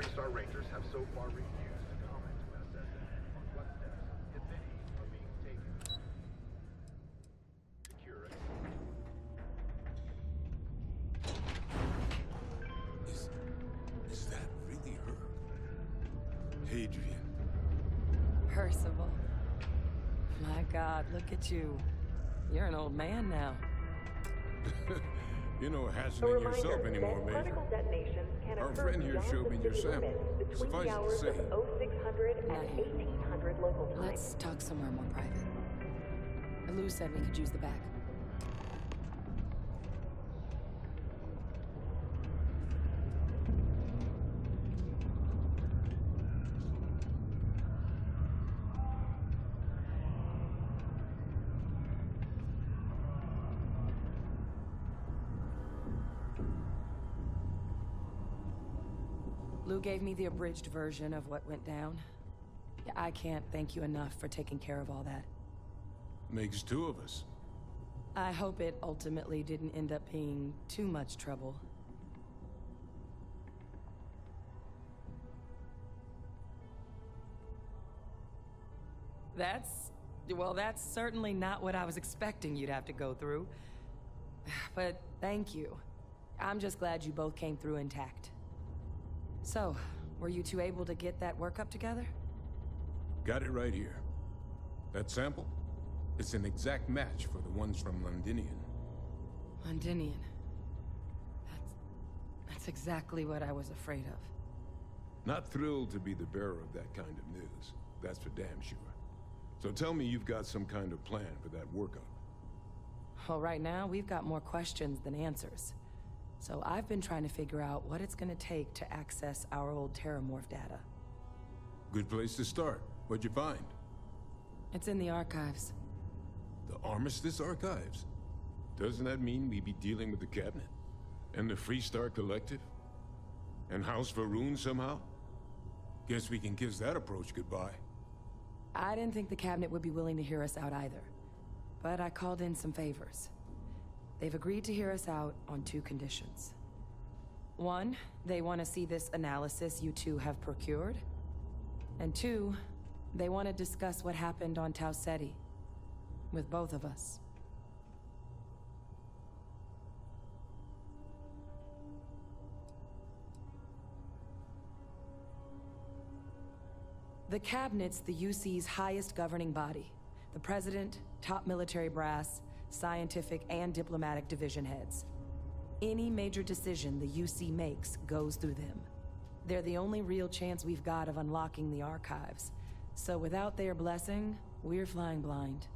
Freestar Rangers have so far refused to comment when assessing on what steps, if any, are being taken to secure it. Is that really her? Hadrian. Percival. My God, look at you. You're an old man now. You're no hassling yourself anymore, Major. Our friend here showed me your sample. Suffice it to say. 0600 and 1800 local time. Let's talk somewhere more private. Lou said we could use the back. Lou gave me the abridged version of what went down. I can't thank you enough for taking care of all that. Makes two of us. I hope it ultimately didn't end up being too much trouble. Well, that's certainly not what I was expecting you'd have to go through. But thank you. I'm just glad you both came through intact. So, were you two able to get that workup together? Got it right here. That sample? It's an exact match for the ones from Londinian. Londinian. That's exactly what I was afraid of. Not thrilled to be the bearer of that kind of news. That's for damn sure. So tell me you've got some kind of plan for that workup. Well, right now, we've got more questions than answers. So I've been trying to figure out what it's gonna take to access our old Terramorph data. Good place to start. What'd you find? It's in the archives. The Armistice Archives? Doesn't that mean we be dealing with the Cabinet? And the Freestar Collective? And House Faroon somehow? Guess we can kiss that approach goodbye. I didn't think the Cabinet would be willing to hear us out either. But I called in some favors. They've agreed to hear us out on two conditions. One, they want to see this analysis you two have procured. And two, they want to discuss what happened on Tau Ceti. With both of us. The Cabinet's the UC's highest governing body. The President, top military brass, scientific and diplomatic division heads. Any major decision the UC makes goes through them. They're the only real chance we've got of unlocking the archives. So without their blessing, we're flying blind.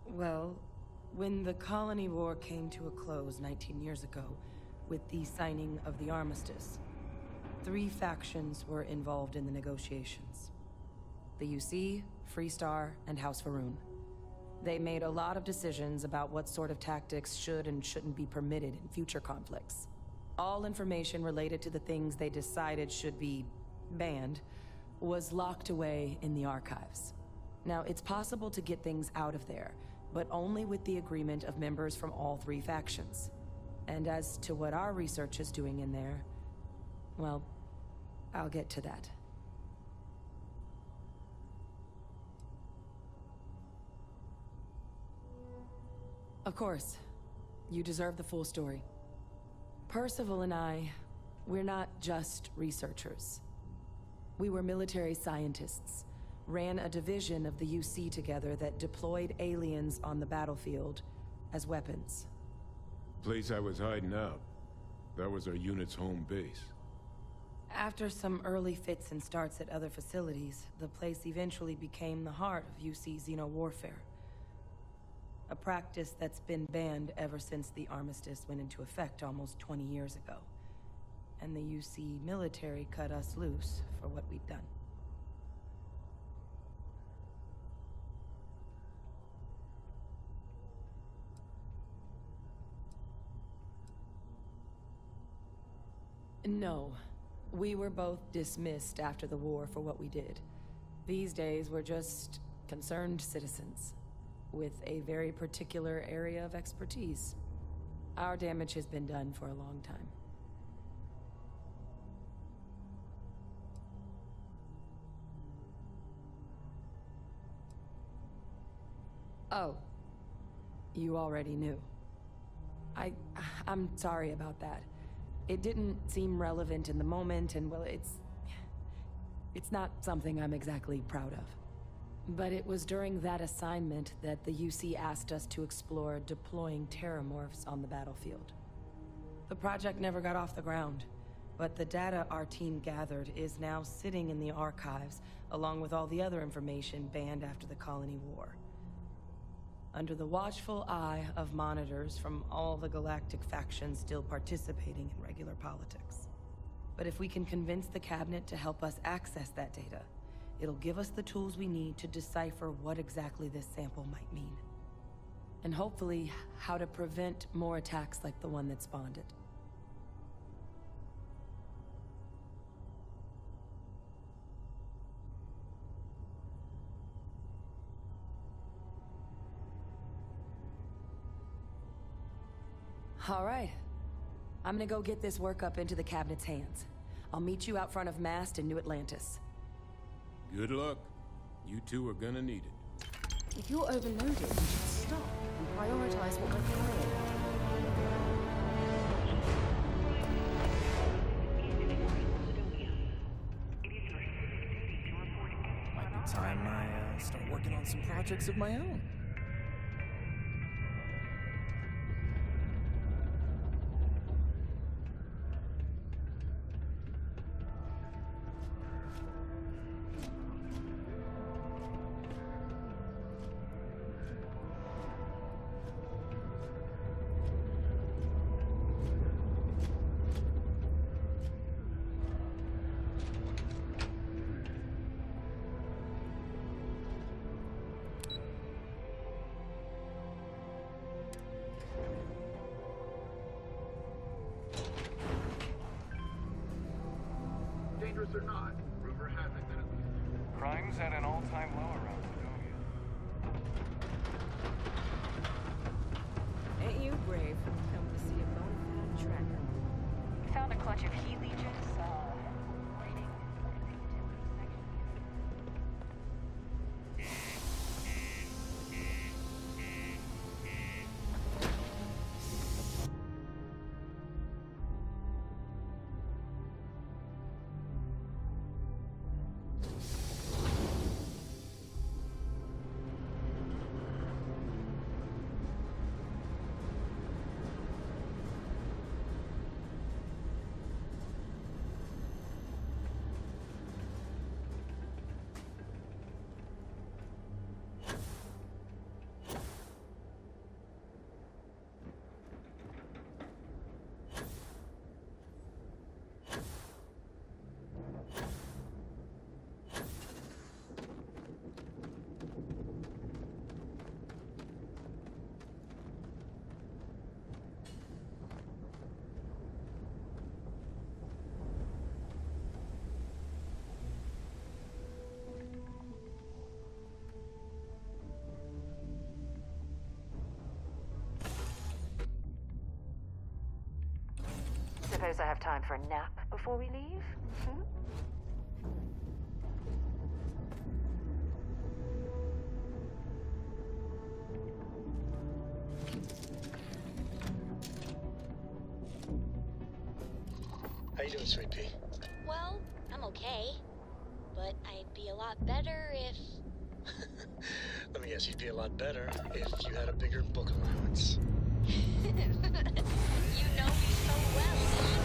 Well, when the Colony War came to a close 19 years ago, with the signing of the armistice, 3 factions were involved in the negotiations. The UC, Freestar, and House Faroon. They made a lot of decisions about what sort of tactics should and shouldn't be permitted in future conflicts. All information related to the things they decided should be banned was locked away in the archives. Now, it's possible to get things out of there, but only with the agreement of members from all 3 factions. And as to what our research is doing in there, well, I'll get to that. Of course, you deserve the full story. Percival and I, we're not just researchers. We were military scientists, ran a division of the UC together that deployed aliens on the battlefield as weapons. Place I was hiding out. That was our unit's home base. After some early fits and starts at other facilities, the place eventually became the heart of UC xeno-warfare. A practice that's been banned ever since the armistice went into effect almost 20 years ago. And the UC military cut us loose for what we'd done. No. We were both dismissed after the war for what we did. These days, we're just concerned citizens. with a very particular area of expertise. Our damage has been done for a long time. Oh, you already knew. I'm sorry about that. It didn't seem relevant in the moment, and well, it's not something I'm exactly proud of. But it was during that assignment that the UC asked us to explore deploying terramorphs on the battlefield. The project never got off the ground, but the data our team gathered is now sitting in the archives, along with all the other information banned after the Colony War. Under the watchful eye of monitors from all the galactic factions still participating in regular politics. But if we can convince the cabinet to help us access that data, it'll give us the tools we need to decipher what exactly this sample might mean. And hopefully, how to prevent more attacks like the one that spawned it. All right. I'm gonna go get this work up into the cabinet's hands. I'll meet you out front of Mast in New Atlantis. Good luck. You two are gonna need it. If you're overloaded, you should stop and prioritize what we're carrying. Might be time I start working on some projects of my own. Dangerous or not, rumor has it that at least Crime's at an all-time low around Sokovia. Ain't you brave? Come to see a bona fide tracker. Found a clutch of heat legions, waiting. Suppose I have time for a nap before we leave? Hmm? How you doing, Sweet Pea? Well, I'm okay. But I'd be a lot better if... Let me guess, you'd be a lot better if you had a bigger book allowance. You know me so well, man.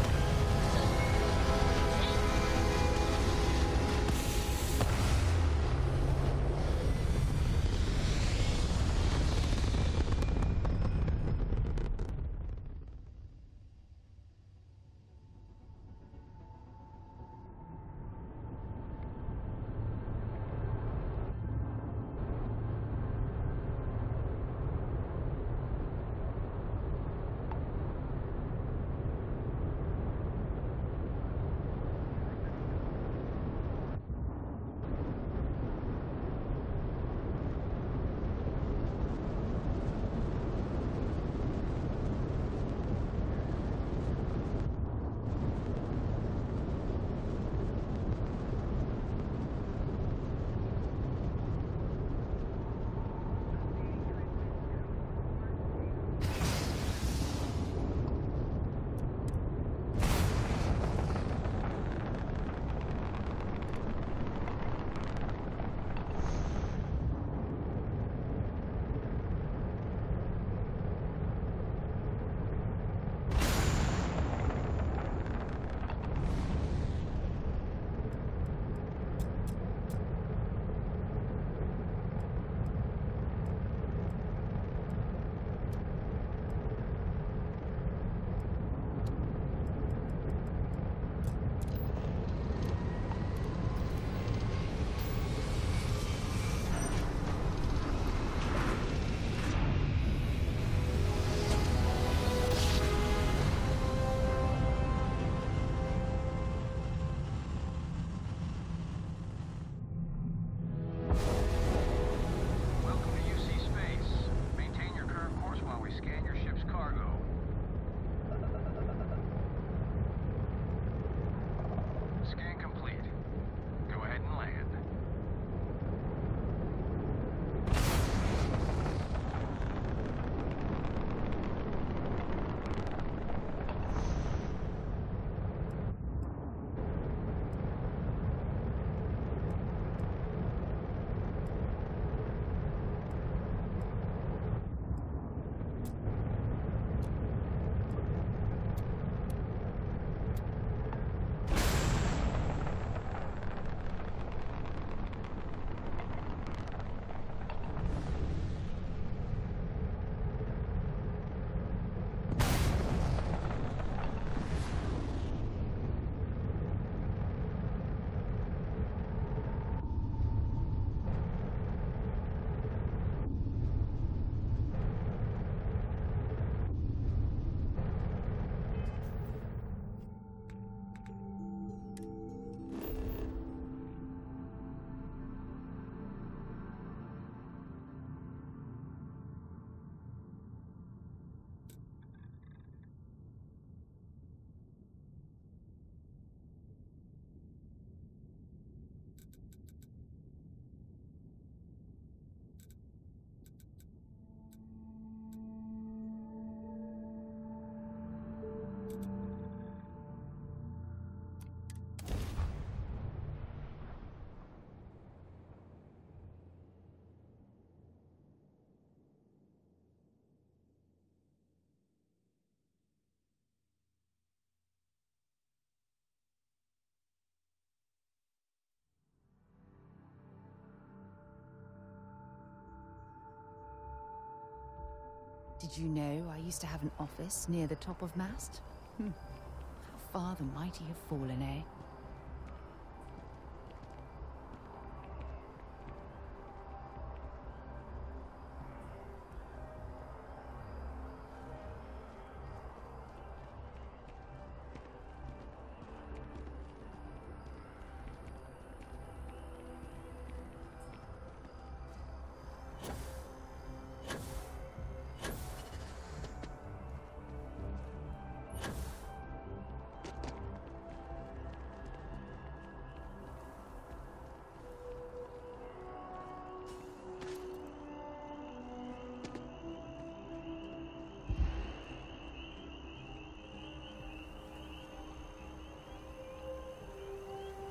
Did you know I used to have an office near the top of mast? How far the mighty have fallen, eh?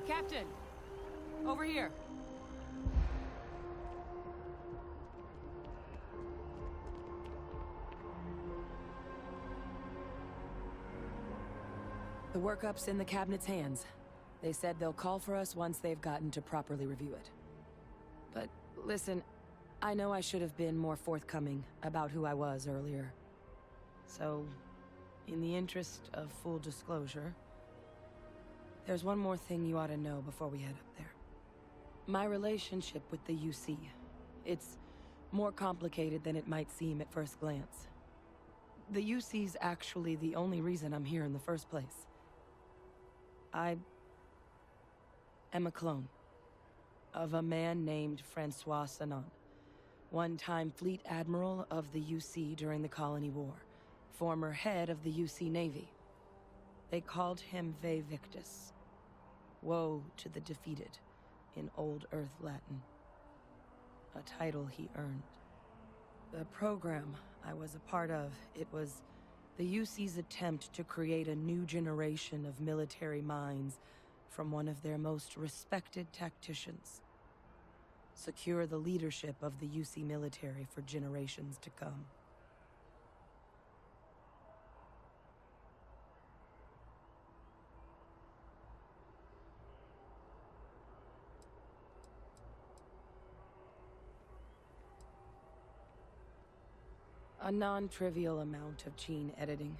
Captain! Over here! The workup's in the cabinet's hands. They said they'll call for us once they've gotten to properly review it. But listen, I know I should have been more forthcoming about who I was earlier. So, in the interest of full disclosure, there's one more thing you ought to know before we head up there. My relationship with the UC. It's more complicated than it might seem at first glance. The UC's actually the only reason I'm here in the first place. I am a clone of a man named Francois Sanon, one-time fleet admiral of the UC during the Colony War, former head of the UC Navy. They called him Ve Victus. Woe to the defeated, in Old Earth Latin. A title he earned. The program I was a part of, it was the UC's attempt to create a new generation of military minds from one of their most respected tacticians. Secure the leadership of the UC military for generations to come. A non-trivial amount of gene editing.